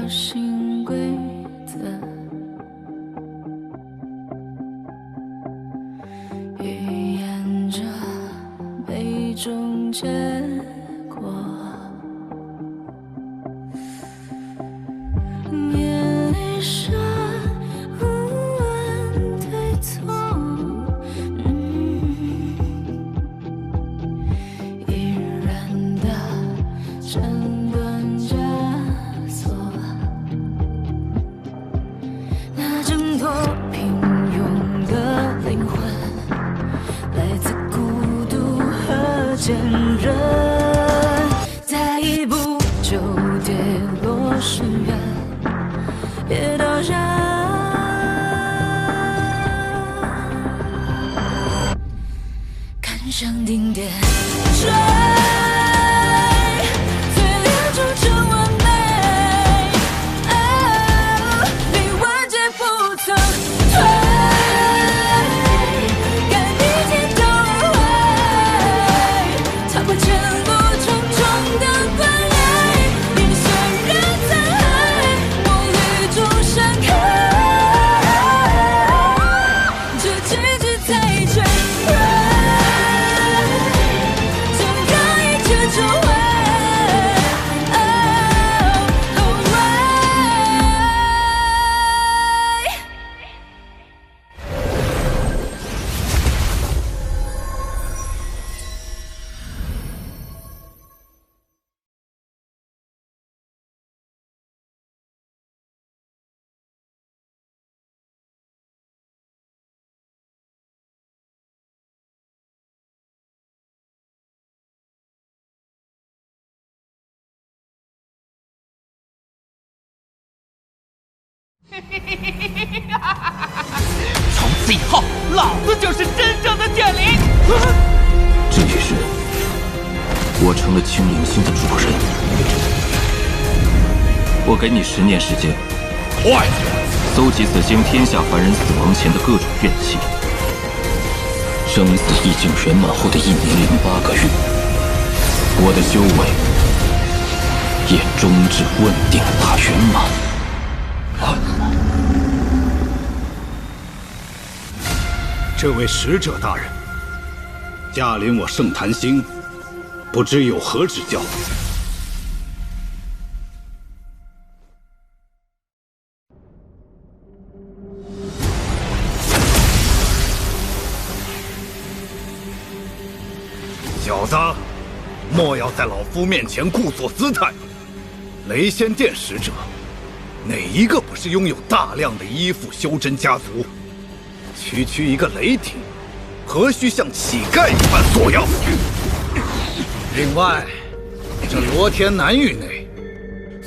新规则，预言着每种结果。年龄上无问对错，依然的斩断枷锁。那挣脱平庸的灵魂，来自孤独和坚韧，再一步就跌落深渊，别倒下，看向顶点，追，最亮铸成完美，比万劫不曾退，敢逆天都会，踏破前路重重的关隘，引轩然在海，梦里中闪开，这结局才全然。就会从此以后，老子就是真正的剑灵。这一日，我成了青灵星的主人。我给你10年时间，快！搜集此星天下凡人死亡前的各种怨气。生死意境圆满后的1年08个月，我的修为也终至问鼎大圆满。这位使者大人，驾临我圣坛星，不知有何指教？小子，莫要在老夫面前故作姿态！雷仙殿使者，哪一个不是拥有大量的依附修真家族？区一个雷霆，何须像乞丐一般索要？另外，这罗天南域内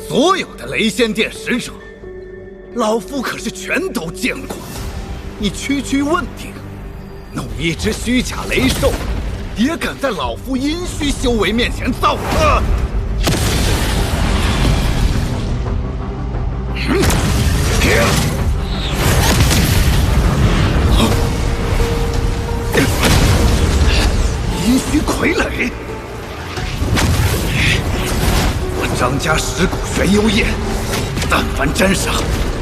所有的雷仙殿使者，老夫可是全都见过。你区问鼎，弄一只虚假雷兽，也敢在老夫阴虚修为面前造次？阴虚傀儡！我张家尸骨玄幽焰，但凡沾上，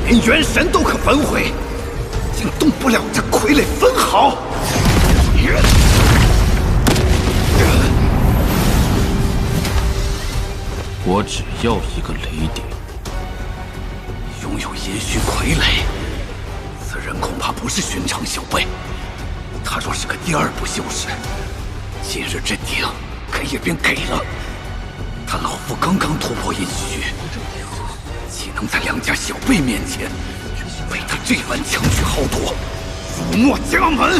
连元神都可焚毁，竟动不了这傀儡分毫。我只要一个雷鼎。拥有阴虚傀儡，此人恐怕不是寻常小辈。他若是个第2步修士，今日这鼎给也便给了。他老夫刚刚突破阴虚，岂能在2家小辈面前被他这般强取豪夺，辱没家门？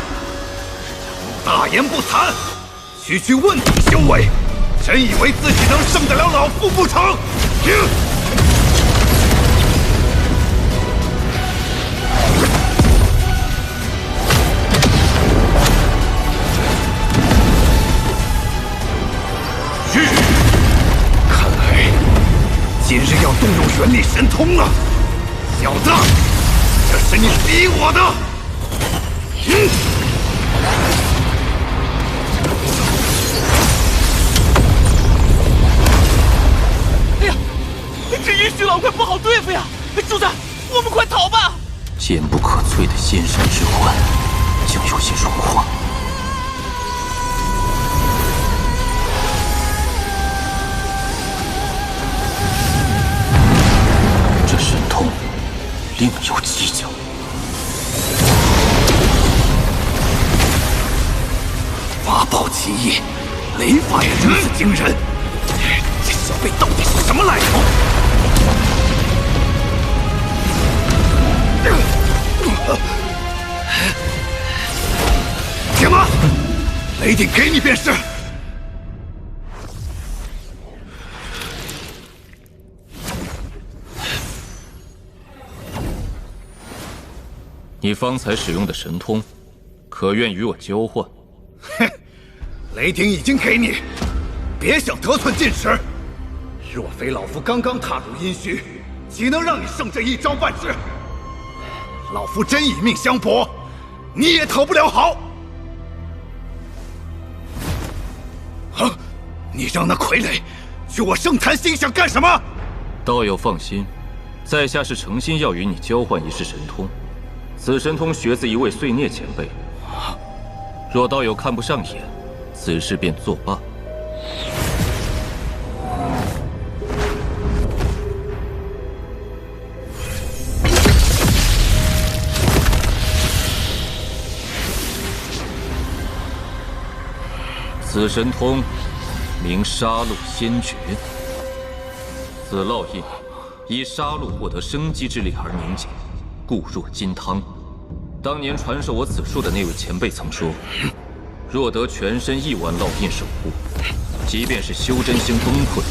大言不惭，区问鼎修为，真以为自己能胜得了老夫不成？今日要动用元力神通了，小子，这是你逼我的！哎呀，这一徐老怪不好对付呀！主子，我们快逃吧！坚不可摧的仙山之魂，将有些融化。这神通另有蹊跷。法宝奇异，雷法也如此惊人。这小辈到底是什么来头？铁马，雷鼎给你便是。你方才使用的神通，可愿与我交换？哼，雷鼎已经给你，别想得寸进尺。若非老夫刚刚踏入阴虚，岂能让你胜这一招半式？老夫真以命相搏，你也讨不了好。啊！你让那傀儡去我圣坛心想干什么？道友放心，在下是诚心要与你交换一式神通。此神通学自一位碎孽前辈。若道友看不上眼，此事便作罢。此神通名杀戮仙诀，此烙印以杀戮获得生机之力而凝结，固若金汤。当年传授我此术的那位前辈曾说，若得全身1万烙印守护，即便是修真星崩溃，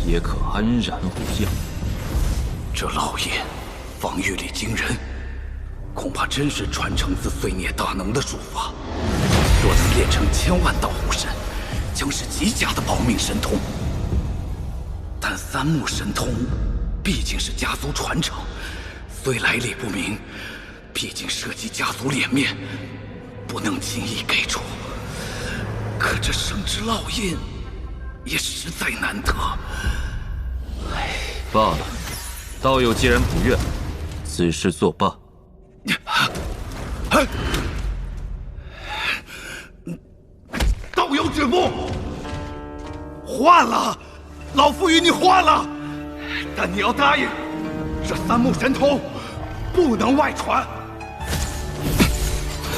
也可安然无恙。这烙印防御力惊人，恐怕真是传承自碎孽大能的术法。若能练成1000万道护神，将是极佳的保命神通。但3目神通毕竟是家族传承，虽来历不明，毕竟涉及家族脸面，不能轻易给出。可这生之烙印也实在难得。罢了，道友既然不愿，此事作罢。道友止步！换了，老夫与你换了，但你要答应，这3目神通不能外传。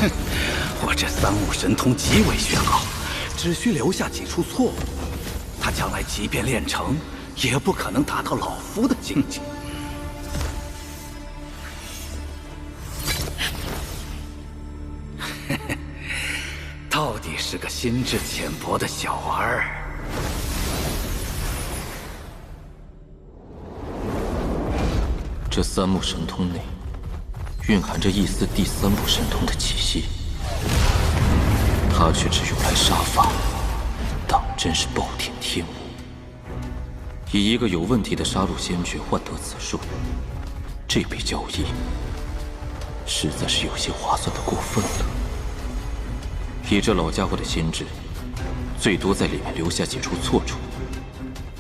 哼，我这3目神通极为玄奥，只需留下几处错误，他将来即便练成，也不可能达到老夫的境界。到底是个心智浅薄的小儿。这3目神通内蕴含着一丝第3部神通的气息，他却只用来杀伐，当真是暴殄天物。以一个有问题的杀戮仙诀换得此术，这笔交易实在是有些划算的过分了。以这老家伙的心智，最多在里面留下几处错处，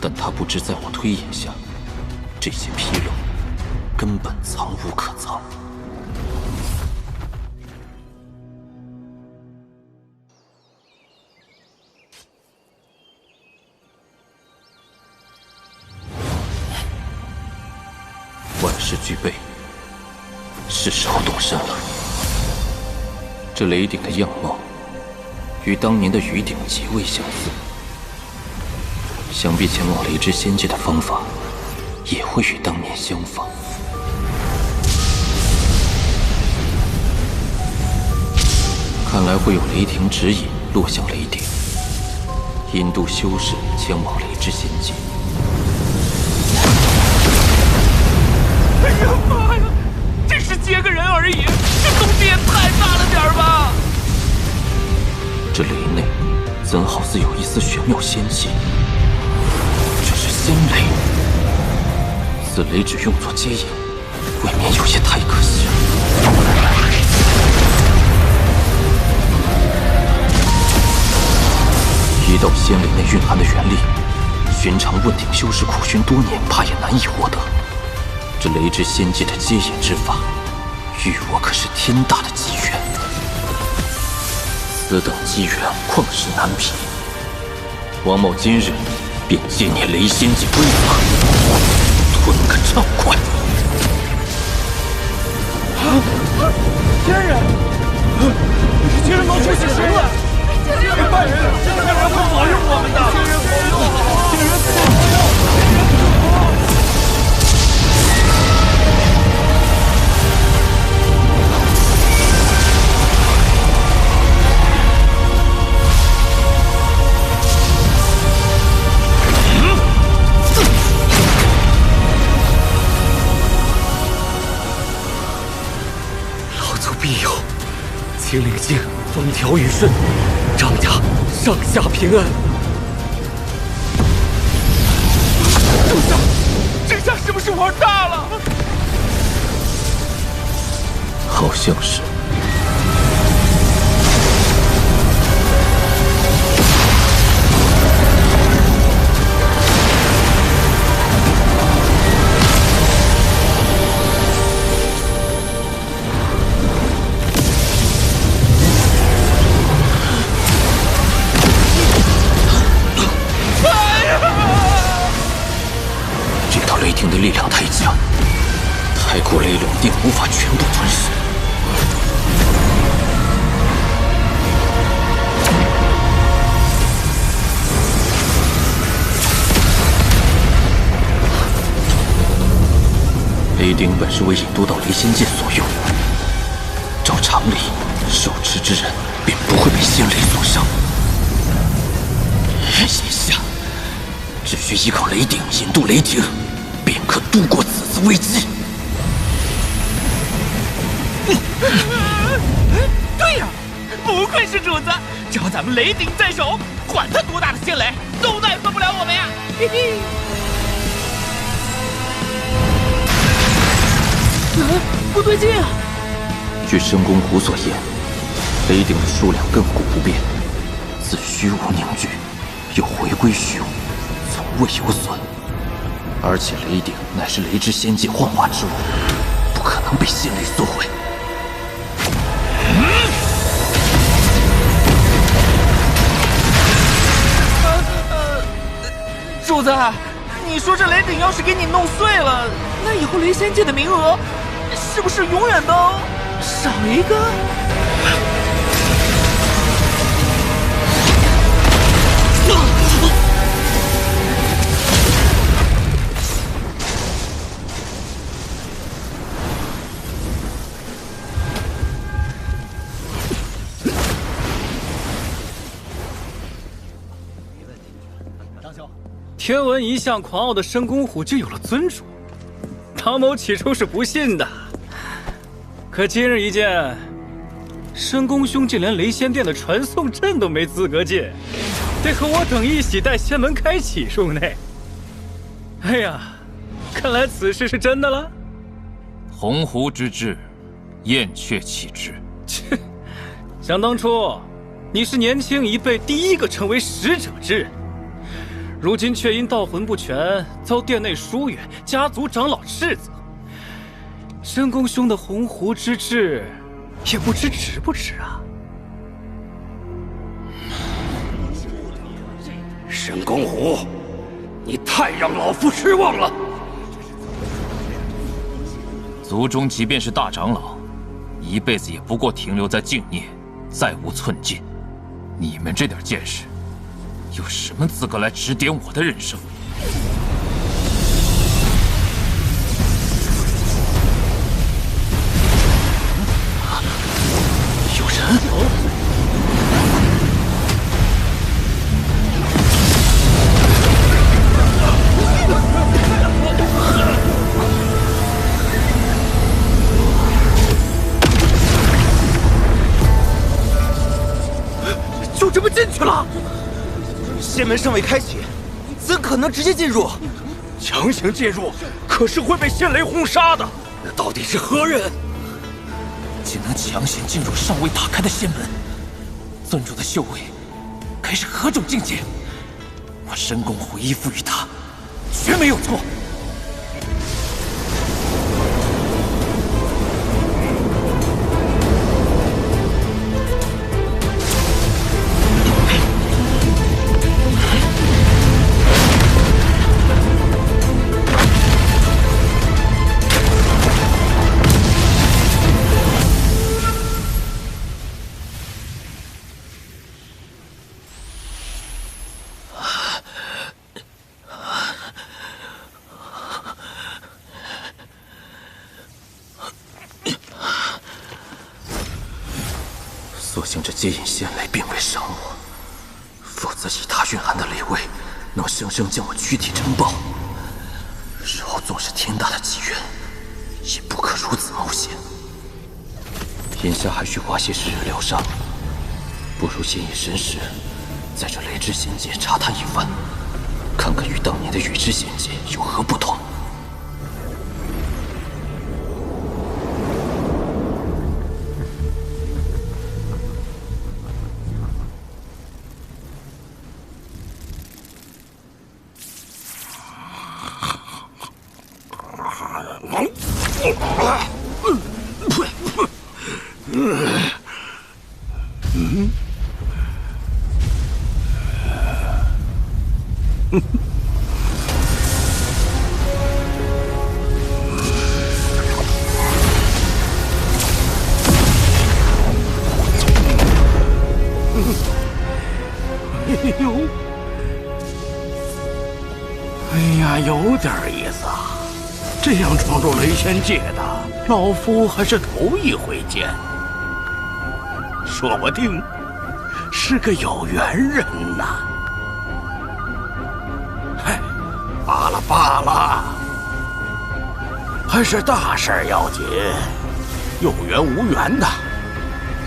但他不知在我推演下，这些纰漏根本藏无可藏。万事俱备，是时候动身了。这雷鼎的样貌与当年的雨鼎极为相似，想必前往雷之仙界的方法也会与当年相仿。看来会有雷霆指引落向雷鼎，引渡修士前往雷之仙界。哎呀妈呀！这是接个人而已，这东西也太大了点吧！这雷内怎好似有一丝玄妙仙气？这是仙雷，此雷只用作接引，未免有些太可惜了。一道仙雷内蕴含的元力，寻常问鼎修士苦寻多年，怕也难以获得。这雷之仙界的接引之法，于我可是天大的机缘。此等机缘旷世难匹。王某今日便借你雷仙界规则，吞个畅快。天人，天人毛全醒神了！拜人，天人会保佑我们的！天人保佑！天人保佑！老祖庇佑，青岭境风调雨顺，张家上下平安。这下是不是玩大了？好像是。雷霆的力量太强，太过雷龙定无法全部吞噬。雷鼎本是为引渡到雷仙界所用，照常理，受持之人便不会被仙雷所伤。眼下只需依靠雷鼎引渡雷霆，便可度过此次危机。对呀，不愧是主子，只要咱们雷鼎在手，管他多大的仙雷，都奈何不了我们呀！嘿嘿。不对劲啊！据深宫湖所言，雷鼎的数量亘古不变，自虚无凝聚，又回归虚无，从未有损。而且雷鼎乃是雷之仙界幻化之物，不可能被仙雷所毁。主子，你说这雷鼎要是给你弄碎了，那以后雷仙界的名额是不是永远都少一个？天闻一向狂傲的深宫虎就有了尊主，唐某起初是不信的，可今日一见，深宫兄竟连雷仙殿的传送阵都没资格进，得和我等一起带仙门开启，兄弟。哎呀，看来此事是真的了。鸿鹄之志，燕雀岂知？切，想当初，你是年轻一辈第一个成为使者之人。如今却因道魂不全，遭殿内疏远，家族长老斥责。深宫兄的鸿鹄之志，也不知值不值啊！深宫虎，你太让老夫失望了。族中即便是大长老，一辈子也不过停留在境内，再无寸进。你们这点见识，有什么资格来指点我的人生？有人！就这么进去了？仙门尚未开启，怎可能直接进入？强行进入，可是会被仙雷轰杀的。那到底是何人？竟能强行进入尚未打开的仙门，尊主的修为该是何种境界？把申公虎依附于他，绝没有错。所幸这接引仙雷并未伤我，否则以他蕴含的雷威，能生生将我躯体蒸爆。日后纵是天大的机缘，也不可如此冒险。眼下还需花些时日疗伤，不如先以神识，在这雷之仙界查探一番，看看与当年的雨之仙界有何不同。有点意思啊！这样闯入雷仙界的，老夫还是头一回见。说不定是个有缘人呐。嗨，罢了罢了，还是大事要紧，有缘无缘的，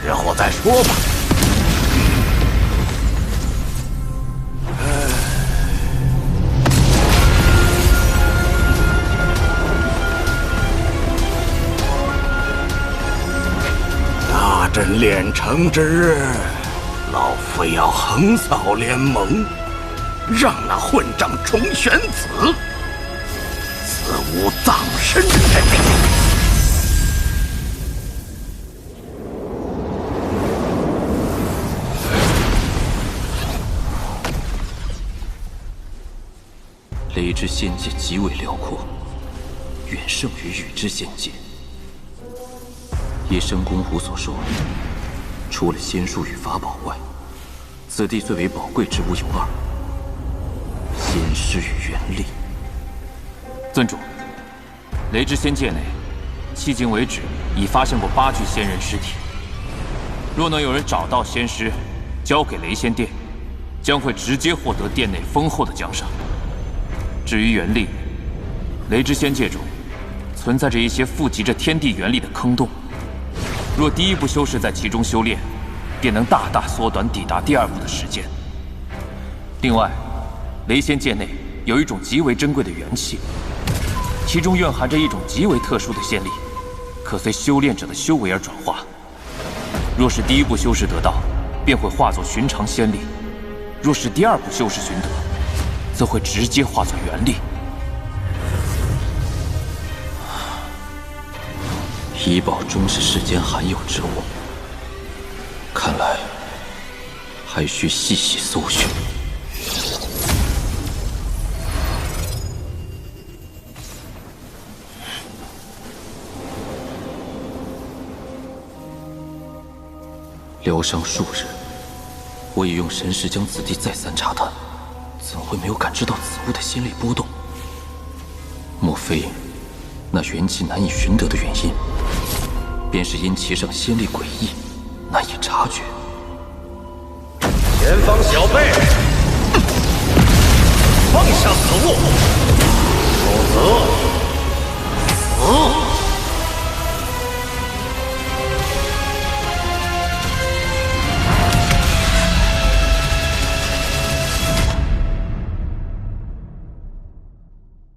日后再说吧。真炼成之日，老夫要横扫联盟，让那混账重玄子死无葬身之地。雷之仙界极为辽阔，远胜于雨之仙界。依申公虎所说，除了仙术与法宝外，此地最为宝贵之物有二：仙师与元力。尊主，雷之仙界内，迄今为止已发现过8具仙人尸体。若能有人找到仙师，交给雷仙殿，将会直接获得殿内丰厚的奖赏。至于元力，雷之仙界中存在着一些富集着天地元力的坑洞。若第一步修士在其中修炼，便能大大缩短抵达第2步的时间。另外，雷仙界内有一种极为珍贵的元气，其中蕴含着一种极为特殊的仙力，可随修炼者的修为而转化。若是第1步修士得到，便会化作寻常仙力；若是第2步修士寻得，则会直接化作元力。医宝终是世间罕有之物，看来还需细细搜寻。疗伤数日，我已用神识将此地再三查探，怎会没有感知到此物的仙力波动？莫非那元气难以寻得的原因，便是因其上仙力诡异，难以察觉。前方小辈，放下此物，否则死！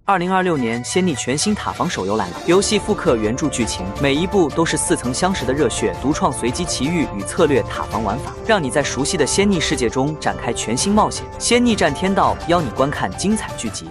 2026年仙逆全新塔防手游来了，游戏复刻原著剧情，每一步都是似曾相识的热血独创随机奇遇与策略塔防玩法，让你在熟悉的仙逆世界中展开全新冒险。仙逆战天道邀你观看精彩剧集。